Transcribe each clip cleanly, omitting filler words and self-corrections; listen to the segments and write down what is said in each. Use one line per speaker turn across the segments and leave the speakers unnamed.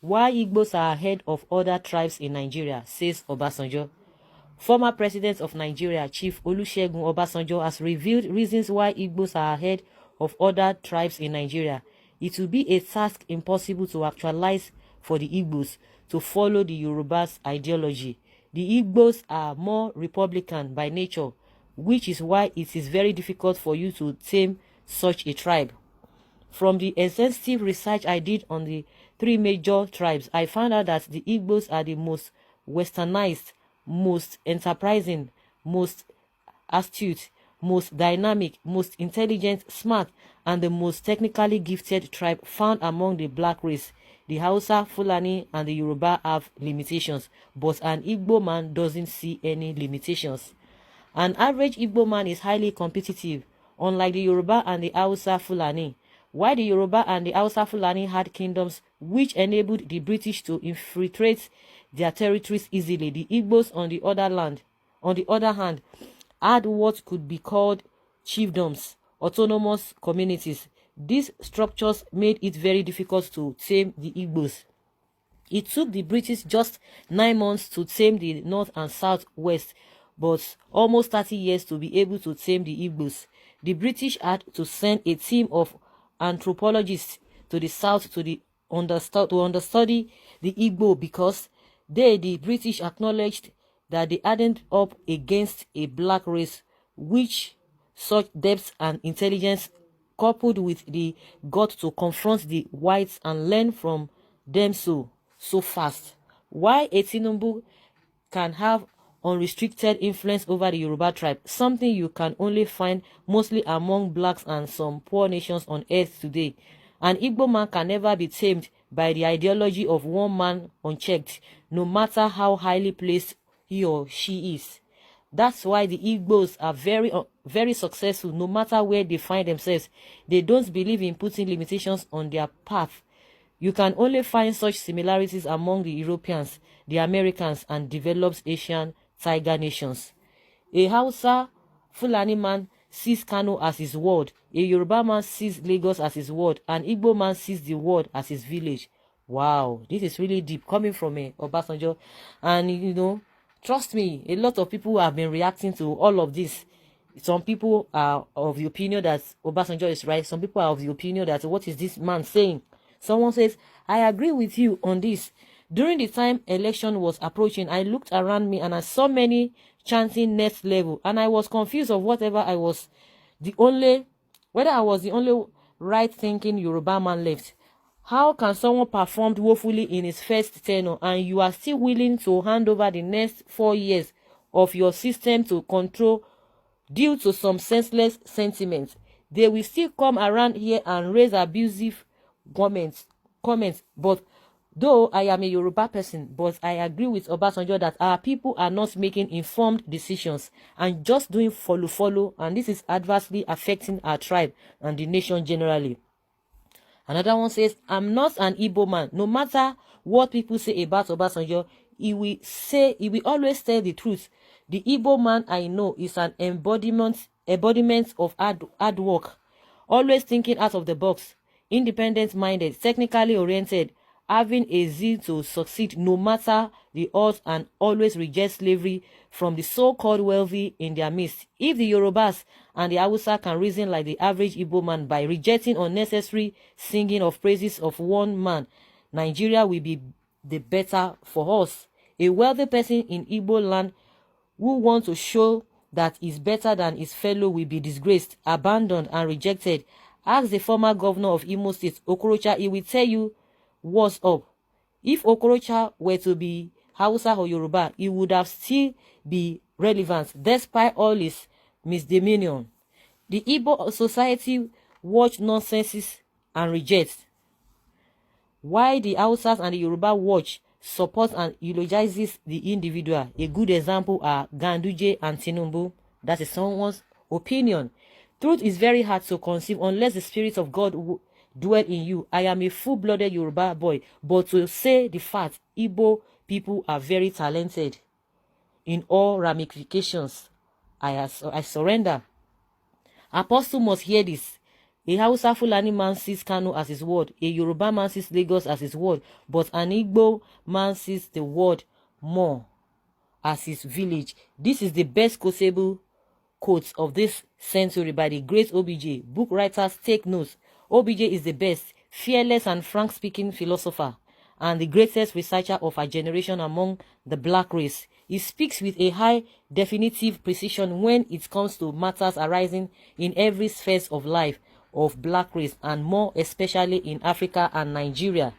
Why Igbos are ahead of other tribes in Nigeria, says Obasanjo. Former President of Nigeria, Chief Olusegun Obasanjo, has revealed reasons why Igbos are ahead of other tribes in Nigeria. It will be a task impossible to actualize for the Igbos to follow the Yoruba's ideology. The Igbos are more Republican by nature, which is why it is very difficult for you to tame such a tribe. From the extensive research I did on the three major tribes, I found out that the Igbos are the most westernized, most enterprising, most astute, most dynamic, most intelligent, smart, and the most technically gifted tribe found among the black race. The Hausa, Fulani, and the Yoruba have limitations, but an Igbo man doesn't see any limitations. An average Igbo man is highly competitive, unlike the Yoruba and the Hausa Fulani. While the Yoruba and the Hausa Fulani had kingdoms which enabled the British to infiltrate their territories easily, the Igbos on the other hand, had what could be called chiefdoms, autonomous communities. These structures made it very difficult to tame the Igbos. It took the British just 9 months to tame the north and southwest, but almost 30 years to be able to tame the Igbos. The British had to send a team of anthropologists to the south to understudy the Igbo because the British acknowledged that they hadn't up against a black race which such depth and intelligence, coupled with the gut to confront the whites and learn from them so fast. Why a Tinubu can have unrestricted influence over the Yoruba tribe, something you can only find mostly among blacks and some poor nations on earth today. An Igbo man can never be tamed by the ideology of one man unchecked, no matter how highly placed he or she is. That's why the Igbos are very successful no matter where they find themselves. They don't believe in putting limitations on their path. You can only find such similarities among the Europeans, the Americans, and developed Asian tiger nations. A Hausa Fulani man sees Kano as his world. A Yoruba man sees Lagos as his world. An Igbo man sees the world as his village. Wow, this is really deep coming from Obasanjo. And trust me, a lot of people have been reacting to all of this. Some people are of the opinion that Obasanjo is right. Some people are of the opinion that what is this man saying? Someone says, I agree with you on this. During the time election was approaching, I looked around me and I saw many chanting next level, and I was confused of whether I was the only right-thinking Yoruba man left. How can someone perform woefully in his first tenure and you are still willing to hand over the next 4 years of your system to control due to some senseless sentiments? They will still come around here and raise abusive comments. But though I am a Yoruba person, but I agree with Obasanjo that our people are not making informed decisions and just doing follow, and this is adversely affecting our tribe and the nation generally. Another one says, I'm not an Igbo man. No matter what people say about Obasanjo, he will always tell the truth. The Igbo man I know is an embodiment of hard work, always thinking out of the box, independent-minded, technically oriented, having a zeal to succeed no matter the odds, and always reject slavery from the so-called wealthy in their midst. If the Yorubas and the Hausa can reason like the average Igbo man by rejecting unnecessary singing of praises of one man, Nigeria will be the better for us. A wealthy person in Igbo land who wants to show that is better than his fellow will be disgraced, abandoned, and rejected. Ask the former governor of Imo State, Okorocha, he will tell you what's up. If Okorocha were to be Hausa or Yoruba, he would have still be relevant despite all his misdemeanor. The Igbo society watch nonsenses and reject, while the Hausas and the Yoruba watch, support, and eulogizes the individual. A good example are Ganduje and Tinubu. That is someone's opinion. Truth is very hard to conceive unless the Spirit of God dwell in you. I am a full-blooded Yoruba boy, but to say the fact, Igbo people are very talented in all ramifications. I surrender. Apostle must hear this. A Hausa Fulani man sees Kano as his word. A Yoruba man sees Lagos as his word. But an Igbo man sees the word more as his village. This is the best quotable quote of this century by the great OBJ. Book writers take notes. OBJ is the best, fearless and frank-speaking philosopher and the greatest researcher of our generation among the black race. He speaks with a high definitive precision when it comes to matters arising in every sphere of life of black race, and more especially in Africa and Nigeria.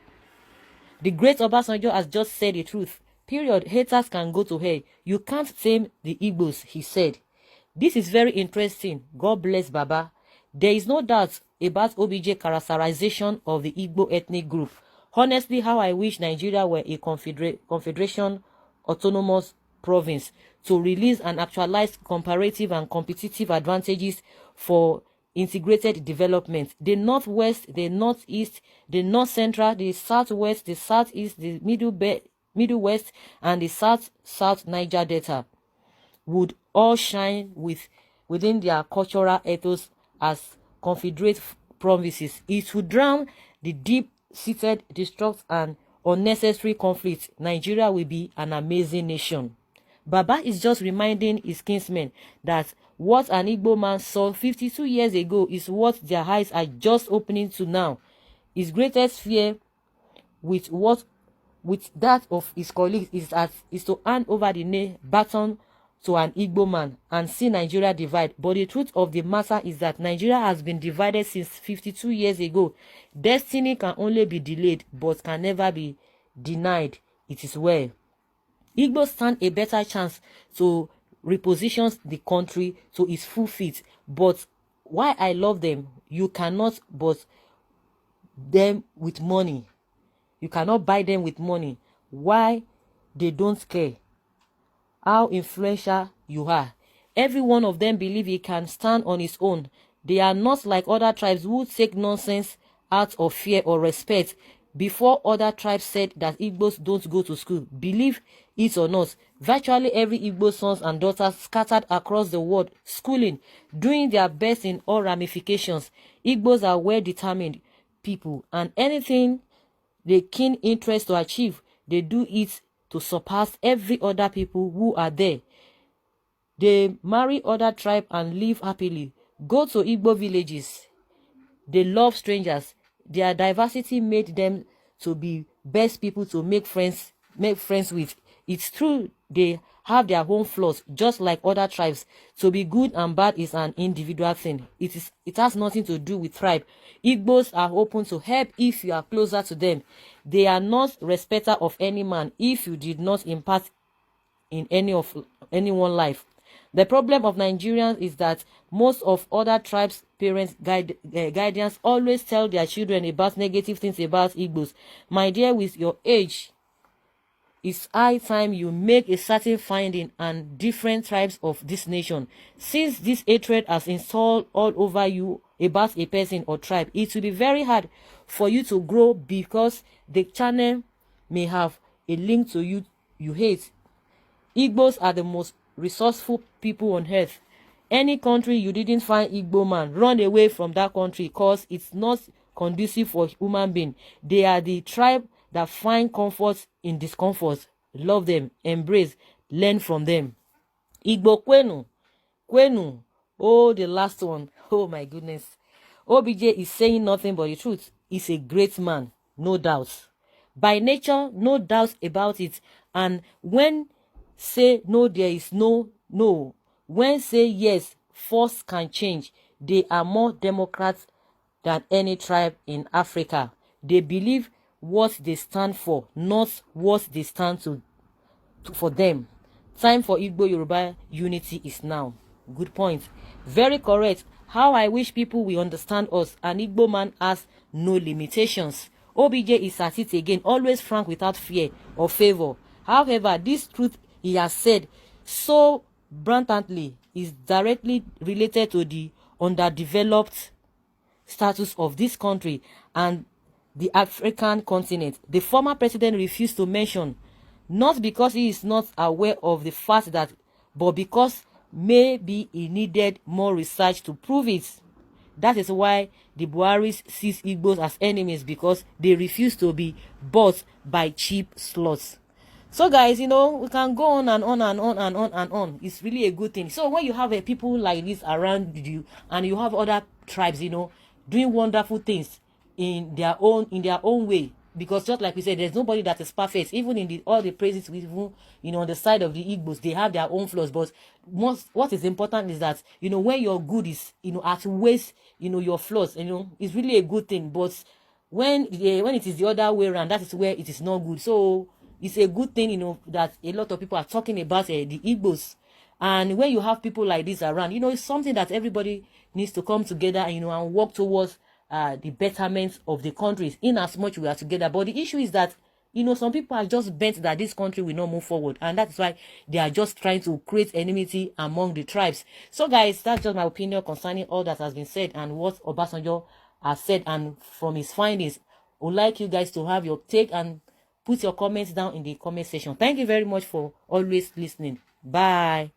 The great Obasanjo has just said the truth. Period. Haters can go to hell. You can't tame the Igbos, he said. This is very interesting. God bless Baba. There is no doubt about OBJ characterization of the Igbo ethnic group. Honestly, how I wish Nigeria were a confederation autonomous province to release and actualize comparative and competitive advantages for integrated development. The northwest, the northeast, the north central, the southwest, the southeast, the middle west, and the south Niger Delta would all shine within their cultural ethos as confederate provinces. It would drown the deep-seated distrust and unnecessary conflict. Nigeria will be an amazing nation. Baba is just reminding his kinsmen that what an Igbo man saw 52 years ago is what their eyes are just opening to now. His greatest fear with that of his colleagues is to hand over the baton to an Igbo man and see Nigeria divide. But the truth of the matter is that Nigeria has been divided since 52 years ago. Destiny can only be delayed but can never be denied. It is well. Igbos stand a better chance to reposition the country to its full feet. But why I love them, you cannot but them with money. You cannot buy them with money. Why? They don't care how influential you are. Every one of them believe he can stand on his own. They are not like other tribes who take nonsense out of fear or respect. Before other tribes said that Igbos don't go to school, believe it or not, virtually every Igbo sons and daughters scattered across the world, schooling, doing their best in all ramifications. Igbos are well-determined people, and anything they keen interest to achieve, they do it to surpass every other people who are there. They marry other tribe and live happily. Go to Igbo villages. They love strangers. Their diversity made them to be best people to make friends with. It's true they have their own flaws, just like other tribes. To be good and bad is an individual thing. It has nothing to do with tribe. Igbos are open to help if you are closer to them. They are not respecter of any man if you did not impart in anyone's life. The problem of Nigerians is that most of other tribes' parents guardians always tell their children about negative things about Igbos. My dear, with your age, it's high time you make a certain finding and different tribes of this nation. Since this hatred has installed all over you about a person or tribe, it will be very hard for you to grow because the channel may have a link to you hate. Igbos are the most resourceful people on earth. Any country you didn't find Igbo man, run away from that country because it's not conducive for human being. They are the tribe that find comfort in discomfort. Love them, embrace, learn from them. Igbo Kwenu. Oh, the last one. Oh my goodness. OBJ is saying nothing but the truth. He's a great man, no doubt. By nature, no doubt about it. And when say no, there is no. When say yes, force can change. They are more Democrats than any tribe in Africa. They believe what they stand for, not what they stand for them. Time for Igbo Yoruba unity is now. Good point. Very correct. How I wish people will understand us. An Igbo man has no limitations. OBJ is at it again, always frank without fear or favor. However, this truth he has said so blatantly is directly related to the underdeveloped status of this country and the African continent. The former president refused to mention, not because he is not aware of the fact that, but because maybe he needed more research to prove it. That is why the Buharis sees Igbos as enemies, because they refuse to be bought by cheap slots. So guys, we can go on and on and on and on and on. It's really a good thing. So when you have people like this around you, and you have other tribes, doing wonderful things in their own way, because just like we said, there's nobody that is perfect. Even in all the praises, even on the side of the Igbos, they have their own flaws. But what is important is that when your good is outweighs your flaws, it's really a good thing. But when it is the other way around, that is where it is not good. So it's a good thing, that a lot of people are talking about the Igbos. And when you have people like this around, it's something that everybody needs to come together, and work towards the betterment of the countries, in as much we are together. But the issue is that, some people are just bent that this country will not move forward. And that's why they are just trying to create enmity among the tribes. So guys, that's just my opinion concerning all that has been said and what Obasanjo has said, and from his findings. I would like you guys to have your take and put your comments down in the comment section. Thank you very much for always listening. Bye.